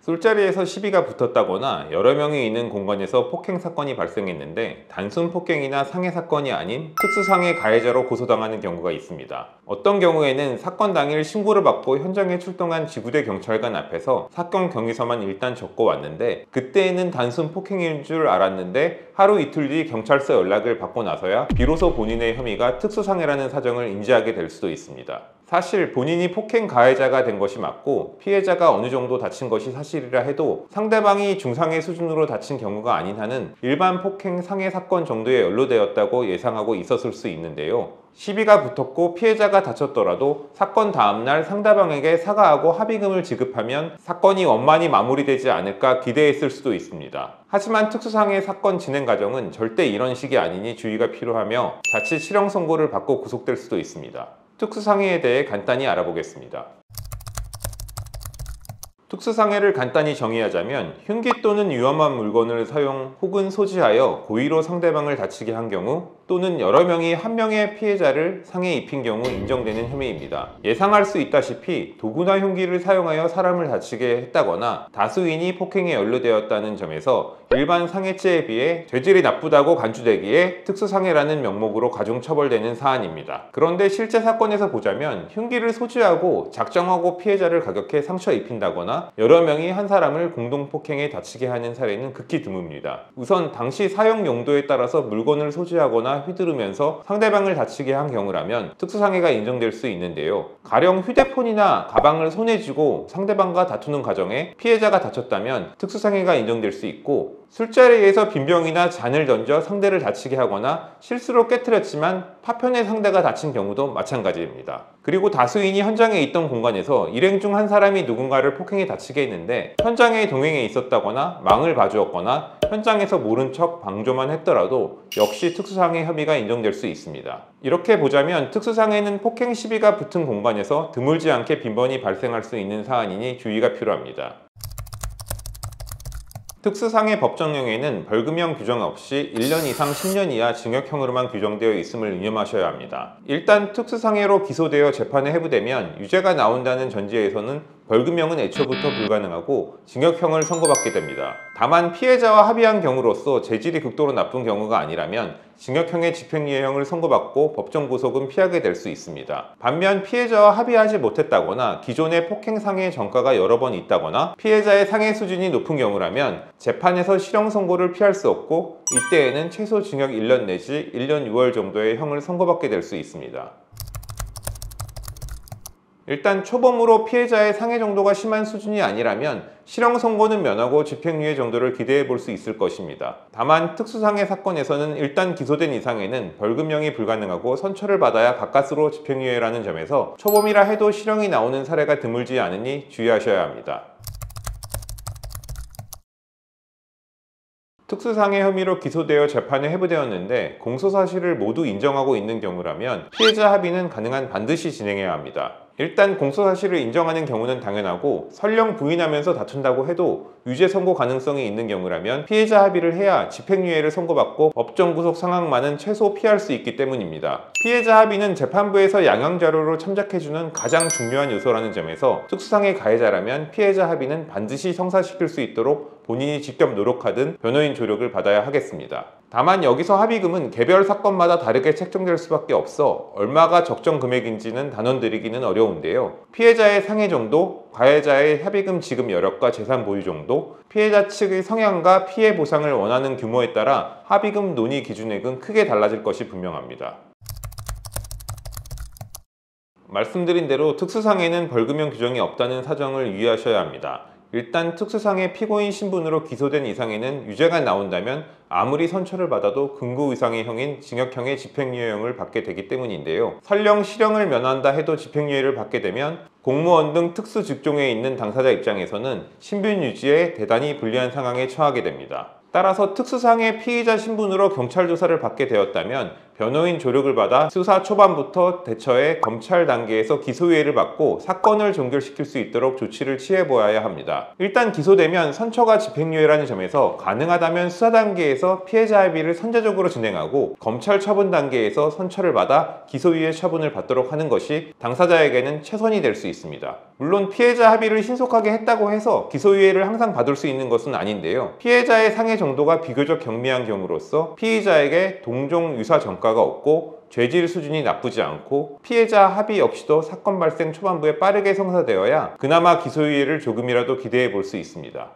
술자리에서 시비가 붙었다거나 여러 명이 있는 공간에서 폭행 사건이 발생했는데 단순 폭행이나 상해 사건이 아닌 특수상해 가해자로 고소당하는 경우가 있습니다. 어떤 경우에는 사건 당일 신고를 받고 현장에 출동한 지구대 경찰관 앞에서 사건 경위서만 일단 적고 왔는데 그때는 단순 폭행인 줄 알았는데 하루 이틀 뒤 경찰서 연락을 받고 나서야 비로소 본인의 혐의가 특수상해라는 사정을 인지하게 될 수도 있습니다. 사실 본인이 폭행 가해자가 된 것이 맞고 피해자가 어느 정도 다친 것이 사실이라 해도 상대방이 중상해 수준으로 다친 경우가 아닌 한은 일반 폭행 상해 사건 정도에 연루되었다고 예상하고 있었을 수 있는데요. 시비가 붙었고 피해자가 다쳤더라도 사건 다음날 상대방에게 사과하고 합의금을 지급하면 사건이 원만히 마무리되지 않을까 기대했을 수도 있습니다. 하지만 특수상해 사건 진행 과정은 절대 이런 식이 아니니 주의가 필요하며 자칫 실형 선고를 받고 구속될 수도 있습니다. 특수상해에 대해 간단히 알아보겠습니다. 특수상해를 간단히 정의하자면 흉기 또는 위험한 물건을 사용 혹은 소지하여 고의로 상대방을 다치게 한 경우 또는 여러 명이 한 명의 피해자를 상해 입힌 경우 인정되는 혐의입니다. 예상할 수 있다시피 도구나 흉기를 사용하여 사람을 다치게 했다거나 다수인이 폭행에 연루되었다는 점에서 일반 상해죄에 비해 죄질이 나쁘다고 간주되기에 특수상해라는 명목으로 가중처벌되는 사안입니다. 그런데 실제 사건에서 보자면 흉기를 소지하고 작정하고 피해자를 가격해 상처 입힌다거나 여러 명이 한 사람을 공동폭행에 다치게 하는 사례는 극히 드뭅니다. 우선 당시 사용 용도에 따라서 물건을 소지하거나 휘두르면서 상대방을 다치게 한 경우라면 특수상해가 인정될 수 있는데요. 가령 휴대폰이나 가방을 손에 쥐고 상대방과 다투는 과정에 피해자가 다쳤다면 특수상해가 인정될 수 있고 술자리에서 빈병이나 잔을 던져 상대를 다치게 하거나 실수로 깨트렸지만 파편의 상대가 다친 경우도 마찬가지입니다. 그리고 다수인이 현장에 있던 공간에서 일행 중 한 사람이 누군가를 폭행에 다치게 했는데 현장에 동행해 있었다거나 망을 봐주었거나 현장에서 모른 척 방조만 했더라도 역시 특수상해 혐의가 인정될 수 있습니다. 이렇게 보자면 특수상해는 폭행 시비가 붙은 공간에서 드물지 않게 빈번히 발생할 수 있는 사안이니 주의가 필요합니다. 특수상해 법정형에는 벌금형 규정 없이 1년 이상 10년 이하 징역형으로만 규정되어 있음을 유념하셔야 합니다. 일단 특수상해로 기소되어 재판에 회부되면 유죄가 나온다는 전제에서는 벌금형은 애초부터 불가능하고 징역형을 선고받게 됩니다. 다만 피해자와 합의한 경우로서 재질이 극도로 나쁜 경우가 아니라면 징역형의 집행유예형을 선고받고 법정 구속은 피하게 될 수 있습니다. 반면 피해자와 합의하지 못했다거나 기존의 폭행 상해 전과가 여러 번 있다거나 피해자의 상해 수준이 높은 경우라면 재판에서 실형 선고를 피할 수 없고 이때에는 최소 징역 1년 내지 1년 6월 정도의 형을 선고받게 될 수 있습니다. 일단 초범으로 피해자의 상해 정도가 심한 수준이 아니라면 실형 선고는 면하고 집행유예 정도를 기대해 볼 수 있을 것입니다. 다만 특수상해 사건에서는 일단 기소된 이상에는 벌금형이 불가능하고 선처를 받아야 가까스로 집행유예라는 점에서 초범이라 해도 실형이 나오는 사례가 드물지 않으니 주의하셔야 합니다. 특수상해 혐의로 기소되어 재판에 회부되었는데 공소사실을 모두 인정하고 있는 경우라면 피해자 합의는 가능한 반드시 진행해야 합니다. 일단 공소사실을 인정하는 경우는 당연하고 설령 부인하면서 다툰다고 해도 유죄 선고 가능성이 있는 경우라면 피해자 합의를 해야 집행유예를 선고받고 법정 구속 상황만은 최소 피할 수 있기 때문입니다. 피해자 합의는 재판부에서 양형자료로 참작해주는 가장 중요한 요소라는 점에서 특수상해 가해자라면 피해자 합의는 반드시 성사시킬 수 있도록 본인이 직접 노력하든 변호인 조력을 받아야 하겠습니다. 다만 여기서 합의금은 개별 사건마다 다르게 책정될 수밖에 없어 얼마가 적정 금액인지는 단언드리기는 어려운데요. 피해자의 상해 정도, 가해자의 합의금 지급 여력과 재산 보유 정도, 피해자 측의 성향과 피해 보상을 원하는 규모에 따라 합의금 논의 기준액은 크게 달라질 것이 분명합니다. 말씀드린 대로 특수상해는 벌금형 규정이 없다는 사정을 유의하셔야 합니다. 일단 특수상해 피고인 신분으로 기소된 이상에는 유죄가 나온다면 아무리 선처를 받아도 금고 이상의 형인 징역형의 집행유예형을 받게 되기 때문인데요. 설령 실형을 면한다 해도 집행유예를 받게 되면 공무원 등 특수 직종에 있는 당사자 입장에서는 신분 유지에 대단히 불리한 상황에 처하게 됩니다. 따라서 특수상해 피의자 신분으로 경찰 조사를 받게 되었다면 변호인 조력을 받아 수사 초반부터 대처해 검찰 단계에서 기소유예를 받고 사건을 종결시킬 수 있도록 조치를 취해보아야 합니다. 일단 기소되면 선처가 집행유예라는 점에서 가능하다면 수사 단계에서 피해자 합의를 선제적으로 진행하고 검찰 처분 단계에서 선처를 받아 기소유예 처분을 받도록 하는 것이 당사자에게는 최선이 될 수 있습니다. 물론 피해자 합의를 신속하게 했다고 해서 기소유예를 항상 받을 수 있는 것은 아닌데요. 피해자의 상해 정도가 비교적 경미한 경우로서 피의자에게 동종 유사 전과가 없고 죄질 수준이 나쁘지 않고 피해자 합의 역시도 사건 발생 초반부에 빠르게 성사되어야 그나마 기소유예를 조금이라도 기대해 볼 수 있습니다.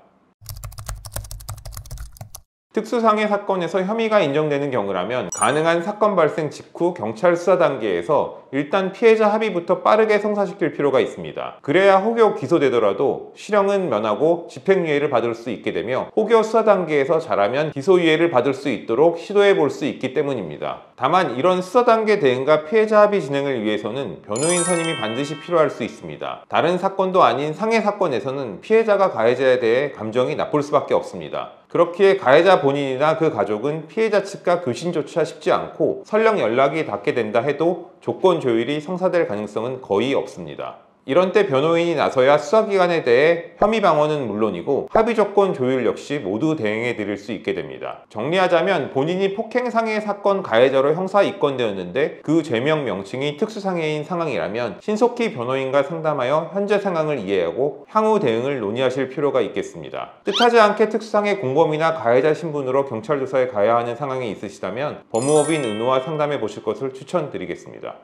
특수상해 사건에서 혐의가 인정되는 경우라면 가능한 사건 발생 직후 경찰 수사 단계에서 일단 피해자 합의부터 빠르게 성사시킬 필요가 있습니다. 그래야 혹여 기소되더라도 실형은 면하고 집행유예를 받을 수 있게 되며 혹여 수사 단계에서 잘하면 기소유예를 받을 수 있도록 시도해 볼 수 있기 때문입니다. 다만 이런 수사 단계 대응과 피해자 합의 진행을 위해서는 변호인 선임이 반드시 필요할 수 있습니다. 다른 사건도 아닌 상해 사건에서는 피해자가 가해자에 대해 감정이 나쁠 수밖에 없습니다. 그렇기에 가해자 본인이나 그 가족은 피해자 측과 교신조차 쉽지 않고 설령 연락이 닿게 된다 해도 조건 조율이 성사될 가능성은 거의 없습니다. 이런 때 변호인이 나서야 수사기관에 대해 혐의 방어는 물론이고 합의 조건 조율 역시 모두 대행해 드릴 수 있게 됩니다. 정리하자면 본인이 폭행상해 사건 가해자로 형사 입건되었는데 그 죄명 명칭이 특수상해인 상황이라면 신속히 변호인과 상담하여 현재 상황을 이해하고 향후 대응을 논의하실 필요가 있겠습니다. 뜻하지 않게 특수상해 공범이나 가해자 신분으로 경찰 조사에 가야 하는 상황이 있으시다면 법무법인 은호와 상담해 보실 것을 추천드리겠습니다.